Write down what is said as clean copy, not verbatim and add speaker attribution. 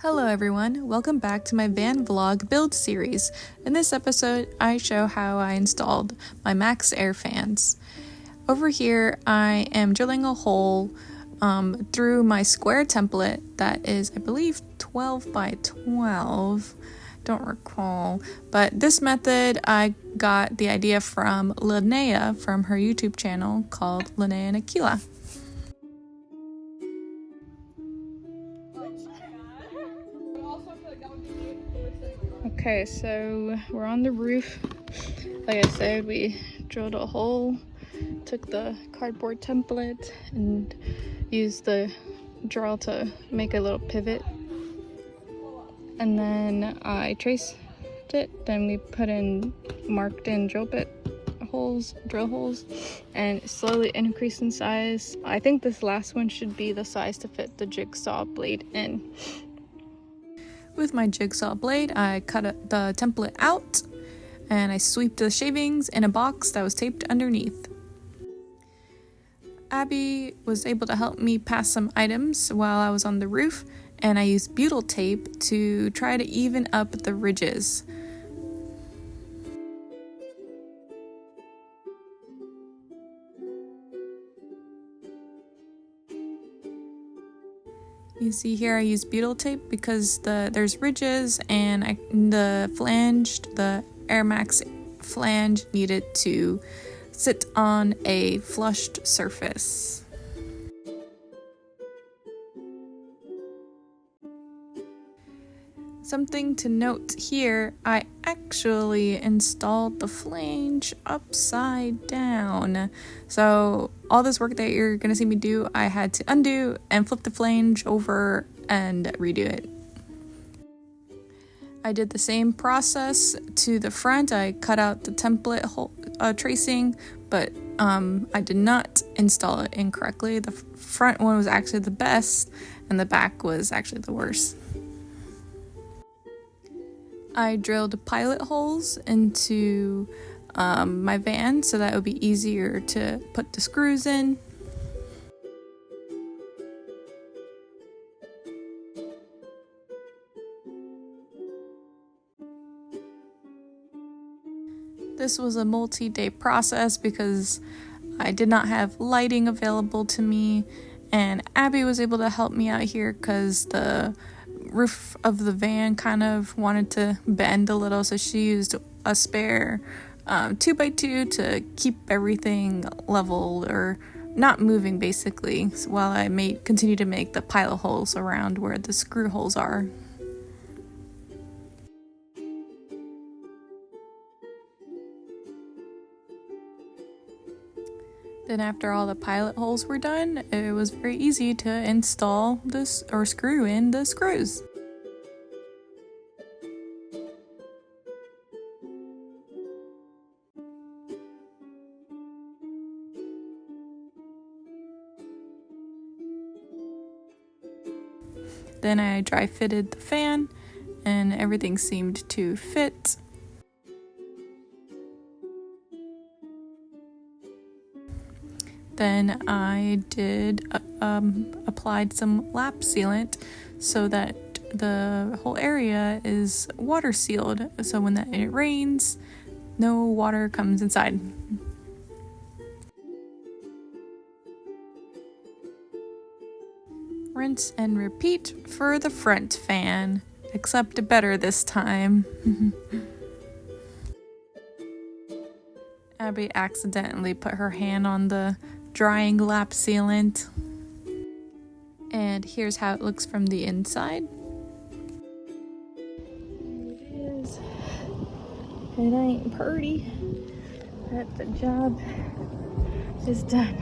Speaker 1: Hello everyone, welcome back to my van vlog build series. In this episode, I show how I installed my MaxxAir fans. Over here, I am drilling a hole through my square template that is, I believe, 12 by 12. Don't recall, but this method I got the idea from Linnea from her YouTube channel called Linnea and Aquila. Okay, so we're on the roof. Like I said, we drilled a hole, took the cardboard template and used the drill to make a little pivot. And then I traced it, then we put in marked in drill holes, and slowly increased in size. I think this last one should be the size to fit the jigsaw blade in. With my jigsaw blade, I cut the template out and I sweeped the shavings in a box that was taped underneath. Abby was able to help me pass some items while I was on the roof, and I used butyl tape to try to even up the ridges. You see here I use butyl tape because there's ridges, and the Air Max flange needed to sit on a flushed surface. Something to note here, I actually installed the flange upside down. So all this work that you're gonna see me do, I had to undo and flip the flange over and redo it. I did the same process to the front. I cut out the template tracing, but I did not install it incorrectly. The front one was actually the best, and the back was actually the worst. I drilled pilot holes into my van so that it would be easier to put the screws in. This was a multi-day process because I did not have lighting available to me, and Abby was able to help me out here because the roof of the van kind of wanted to bend a little, so she used a spare 2x2 to keep everything level or not moving basically, while I continue to make the pilot holes around where the screw holes are. Then after all the pilot holes were done, it was very easy to install this or screw in the screws. Then I dry fitted the fan and everything seemed to fit. Then I applied some lap sealant so that the whole area is water sealed, so when it rains, no water comes inside. Rinse and repeat for the front fan, except better this time. Abby accidentally put her hand on the drying lap sealant. And here's how it looks from the inside. There it is. It ain't pretty, but the job is done.